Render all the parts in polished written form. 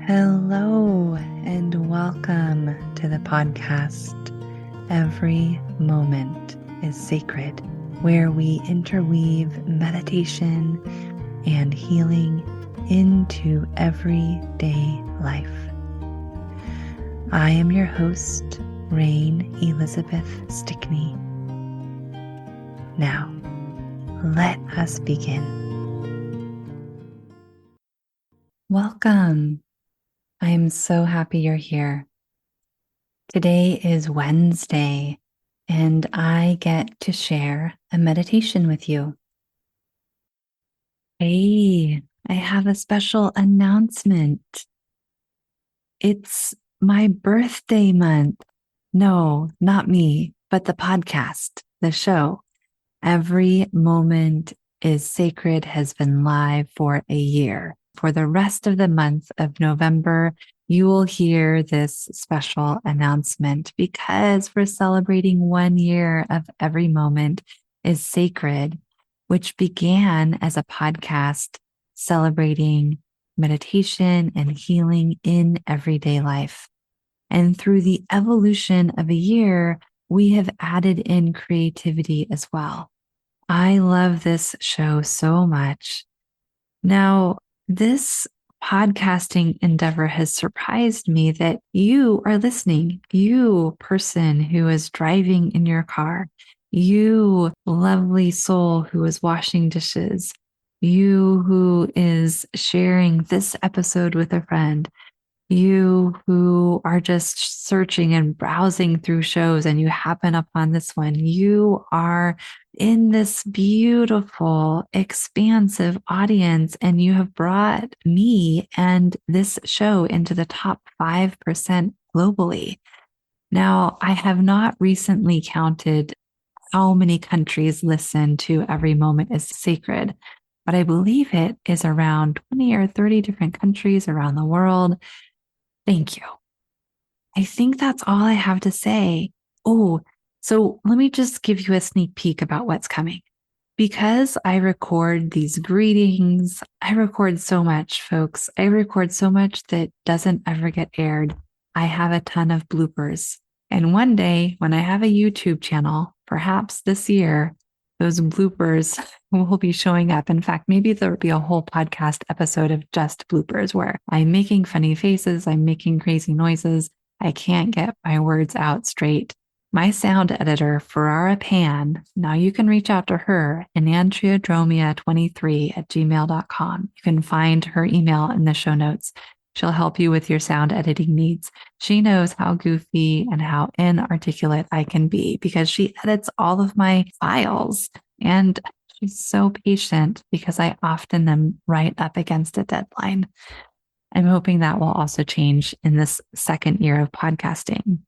Hello and welcome to the podcast. Every moment is sacred, where we interweave meditation and healing into everyday life. I am your host, Rain Elizabeth Stickney. Now, let us begin. Welcome. I am so happy you're here. Today is Wednesday, and I get to share a meditation with you. Hey, I have a special announcement. It's my birthday month. No, not me, but the podcast, the show. Every Moment is Sacred has been live for a year. For the rest of the month of November, you will hear this special announcement because we're celebrating 1 year of Every Moment is Sacred, which began as a podcast celebrating meditation and healing in everyday life. And through the evolution of a year, we have added in creativity as well. I love this show so much. Now, this podcasting endeavor has surprised me that you are listening. You, person who is driving in your car, you, lovely soul who is washing dishes, you who is sharing this episode with a friend, you who are just searching and browsing through shows and you happen upon this one, you are in this beautiful, expansive audience, and you have brought me and this show into the top 5% globally. Now, I have not recently counted how many countries listen to Every Moment is Sacred, but I believe it is around 20 or 30 different countries around the world. Thank you. I think that's all I have to say. Oh, so let me just give you a sneak peek about what's coming. Because I record these greetings, I record so much, folks. I record so much that doesn't ever get aired. I have a ton of bloopers. And one day when I have a YouTube channel, perhaps this year, those bloopers will be showing up. In fact, maybe there'll be a whole podcast episode of just bloopers where I'm making funny faces, I'm making crazy noises. I can't get my words out straight. My sound editor, Ferrara Pan, now you can reach out to her, enantriadromia23@gmail.com. You can find her email in the show notes. She'll help you with your sound editing needs. She knows how goofy and how inarticulate I can be because she edits all of my files. And she's so patient because I often am right up against a deadline. I'm hoping that will also change in this second year of podcasting.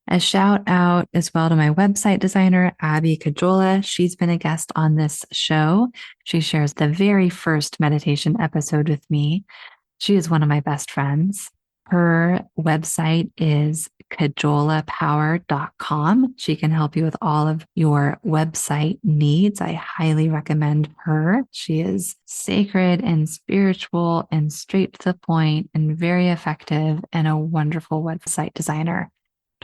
A shout out as well to my website designer, Abby Cajola. She's been a guest on this show. She shares the very first meditation episode with me. She is one of my best friends. Her website is cajolapower.com. She can help you with all of your website needs. I highly recommend her. She is sacred and spiritual and straight to the point and very effective and a wonderful website designer.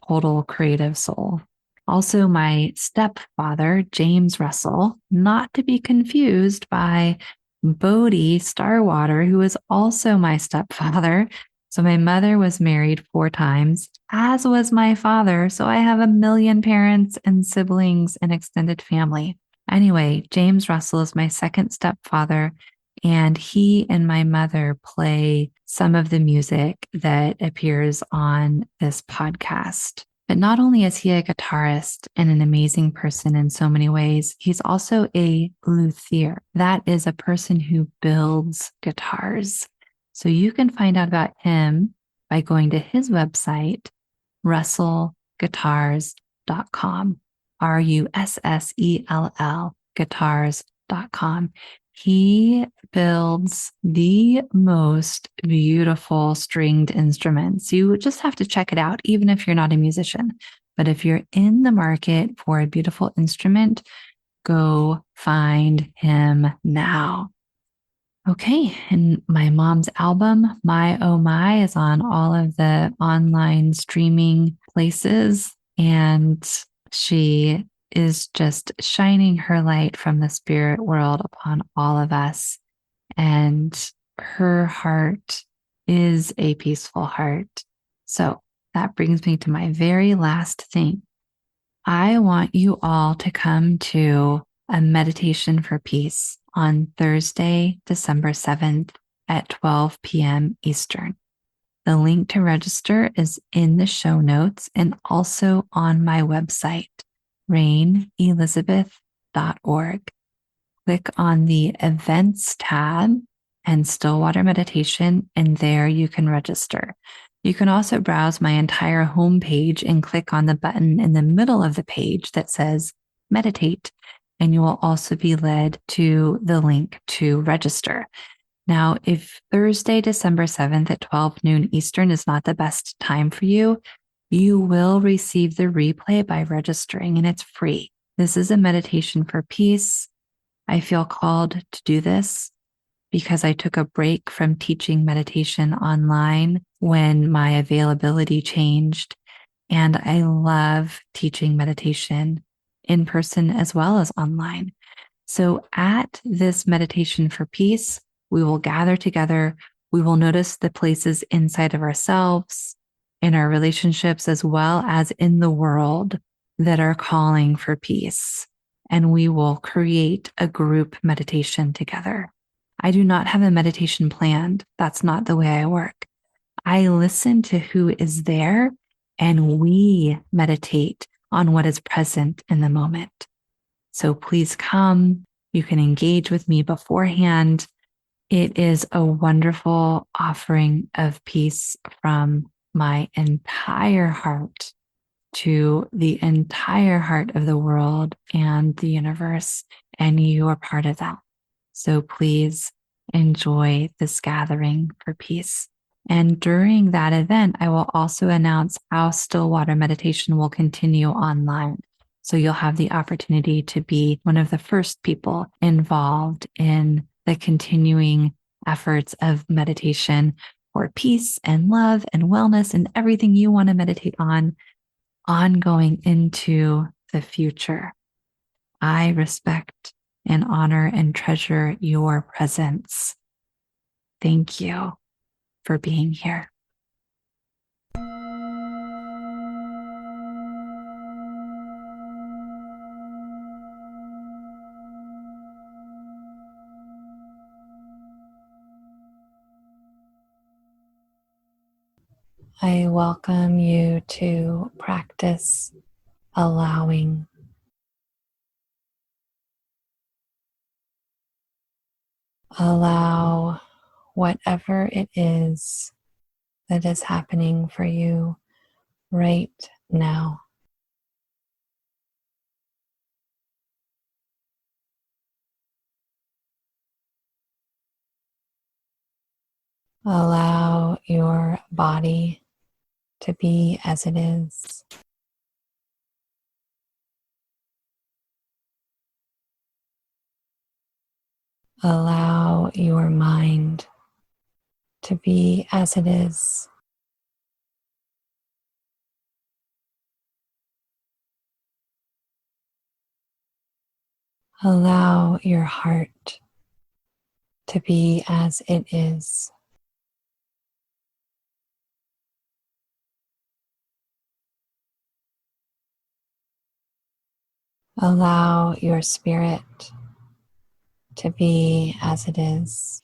Total creative soul. Also, my stepfather, James Russell, not to be confused by Bodhi Starwater, who is also my stepfather. So my mother was married 4 times, as was my father. So I have a million parents and siblings and extended family. Anyway, James Russell is my second stepfather, and he and my mother play some of the music that appears on this podcast. But not only is he a guitarist and an amazing person in so many ways, he's also a luthier. That is a person who builds guitars. So you can find out about him by going to his website, russellguitars.com, RUSSELL guitars.com. He builds the most beautiful stringed instruments. You just have to check it out, even if you're not a musician. But if you're in the market for a beautiful instrument, go find him now. Okay, and my mom's album, My Oh My, is on all of the online streaming places. And she is just shining her light from the spirit world upon all of us. And her heart is a peaceful heart. So that brings me to my very last thing. I want you all to come to a meditation for peace on Thursday, December 7th at 12 p.m. Eastern. The link to register is in the show notes and also on my website, rainelizabeth.org. Click on the events tab and Stillwater Meditation, and there you can register. You can also browse my entire homepage and click on the button in the middle of the page that says meditate, and you will also be led to the link to register. Now, if Thursday, December 7th at 12 noon Eastern is not the best time for you, you will receive the replay by registering, and it's free. This is a meditation for peace. I feel called to do this because I took a break from teaching meditation online when my availability changed. And I love teaching meditation in person as well as online. So at this meditation for peace, we will gather together. We will notice the places inside of ourselves, in our relationships, as well as in the world that are calling for peace. And we will create a group meditation together. I do not have a meditation planned. That's not the way I work. I listen to who is there and we meditate on what is present in the moment. So please come. You can engage with me beforehand. It is a wonderful offering of peace from my entire heart to the entire heart of the world and the universe. And you are part of that. So please enjoy this gathering for peace. And during that event, I will also announce how Stillwater Meditation will continue online. So you'll have the opportunity to be one of the first people involved in the continuing efforts of meditation for peace and love and wellness and everything you want to meditate on ongoing into the future. I respect and honor and treasure your presence. Thank you for being here. I welcome you to practice allowing. Allow whatever it is that is happening for you right now. Allow your body to be as it is. Allow your mind to be as it is. Allow your heart to be as it is. Allow your spirit to be as it is.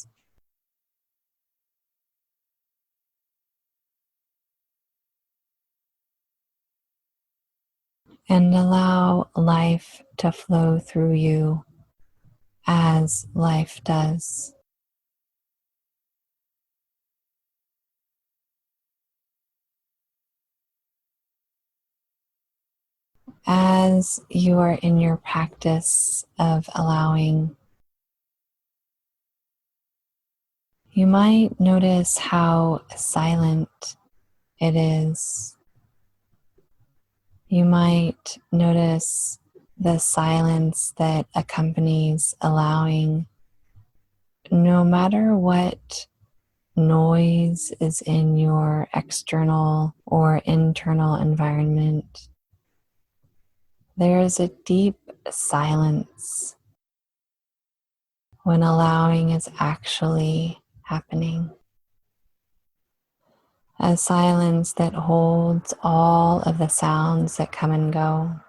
And allow life to flow through you as life does. As you are in your practice of allowing, you might notice how silent it is. You might notice the silence that accompanies allowing no matter what noise is in your external or internal environment, there is a deep silence when allowing is actually happening. A silence that holds all of the sounds that come and go.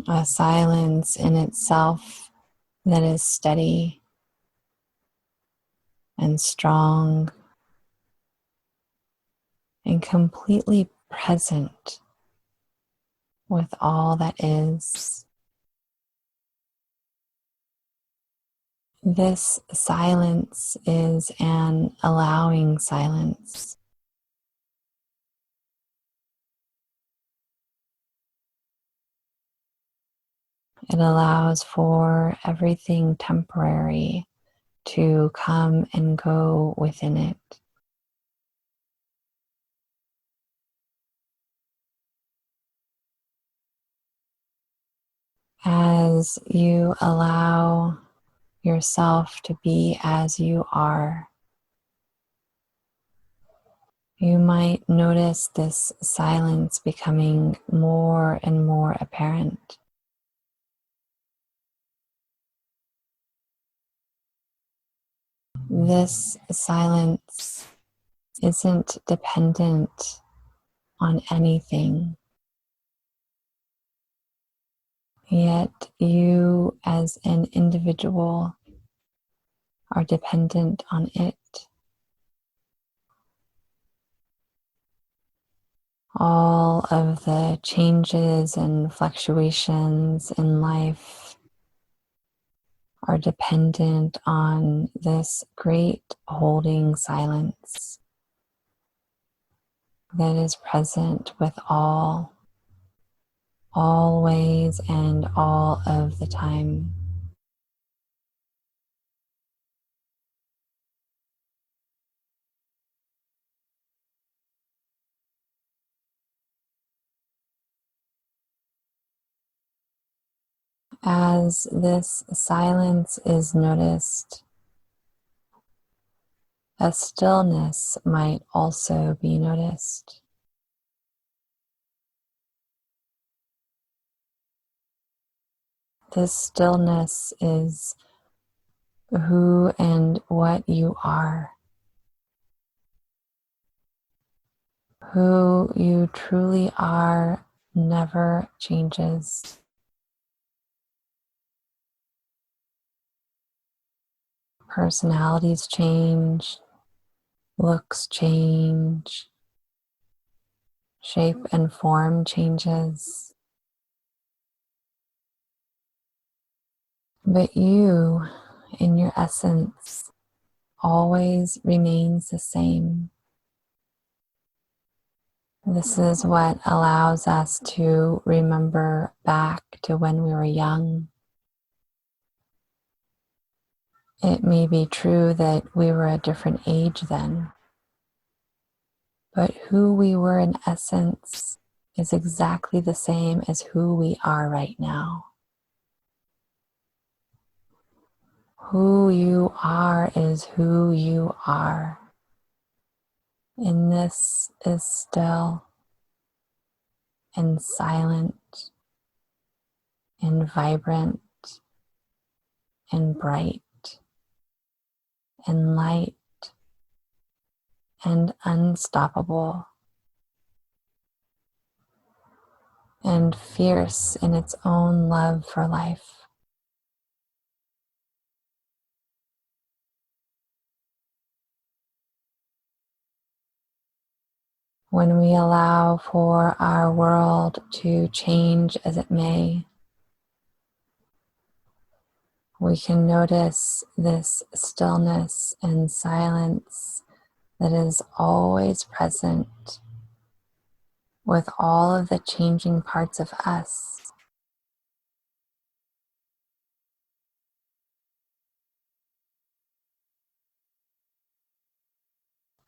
A silence in itself that is steady and strong and completely present with all that is. This silence is an allowing silence. It allows for everything temporary to come and go within it. As you allow yourself to be as you are, you might notice this silence becoming more and more apparent. This silence isn't dependent on anything, yet you as an individual are dependent on it. All of the changes and fluctuations in life are dependent on this great holding silence that is present with all, always, and all of the time. As this silence is noticed, a stillness might also be noticed. This stillness is who and what you are. Who you truly are never changes. Personalities change, looks change, shape and form changes. But you, in your essence, always remains the same. This is what allows us to remember back to when we were young. It may be true that we were a different age then, but who we were in essence is exactly the same as who we are right now. Who you are is who you are. And this is still and silent and vibrant and bright and light and unstoppable and fierce in its own love for life. When we allow for our world to change as it may, we can notice this stillness and silence that is always present with all of the changing parts of us.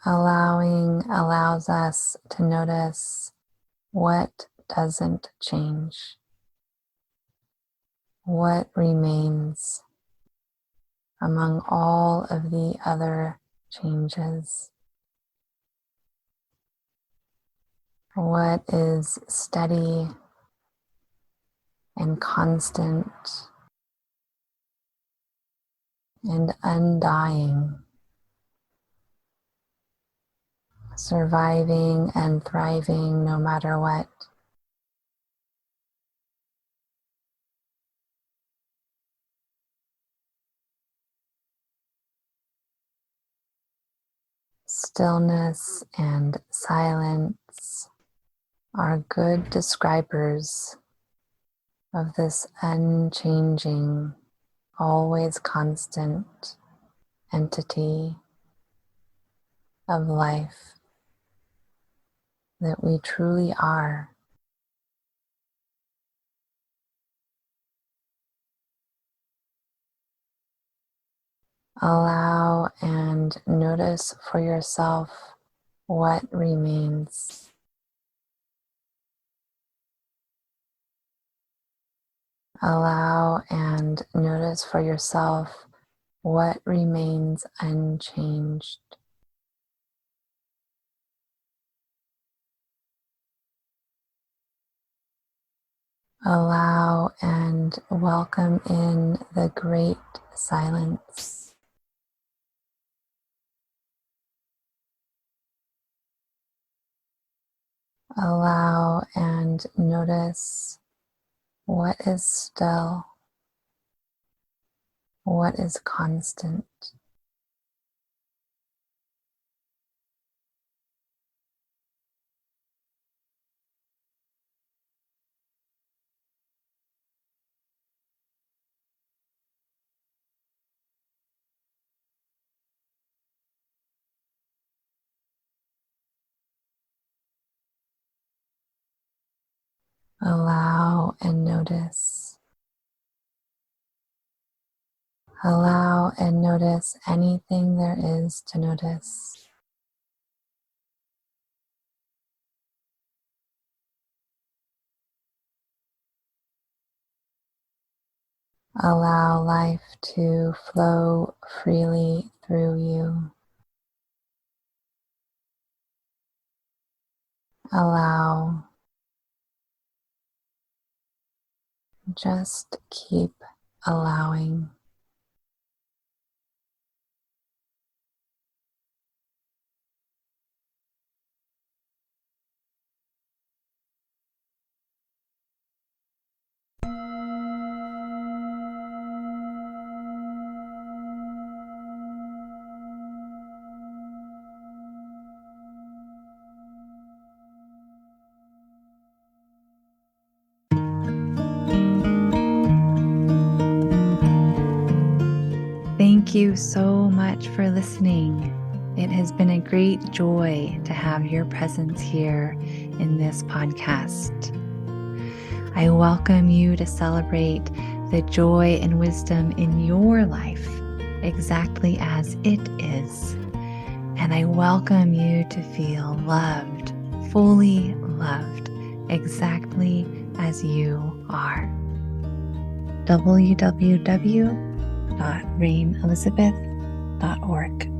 Allowing allows us to notice what doesn't change. what remains among all of the other changes? What is steady and constant and undying, surviving and thriving no matter what? Stillness and silence are good describers of this unchanging, always constant entity of life that we truly are. Allow and notice for yourself what remains. Allow and notice for yourself what remains unchanged. Allow and welcome in the great silence. Allow and notice what is still, what is constant. Allow and notice. Allow and notice anything there is to notice. Allow life to flow freely through you. Allow. Just keep allowing. Thank you so much for listening. It has been a great joy to have your presence here in this podcast. I welcome you to celebrate the joy and wisdom in your life exactly as it is. And I welcome you to feel loved, fully loved, exactly as you are. www.rainelizabeth.org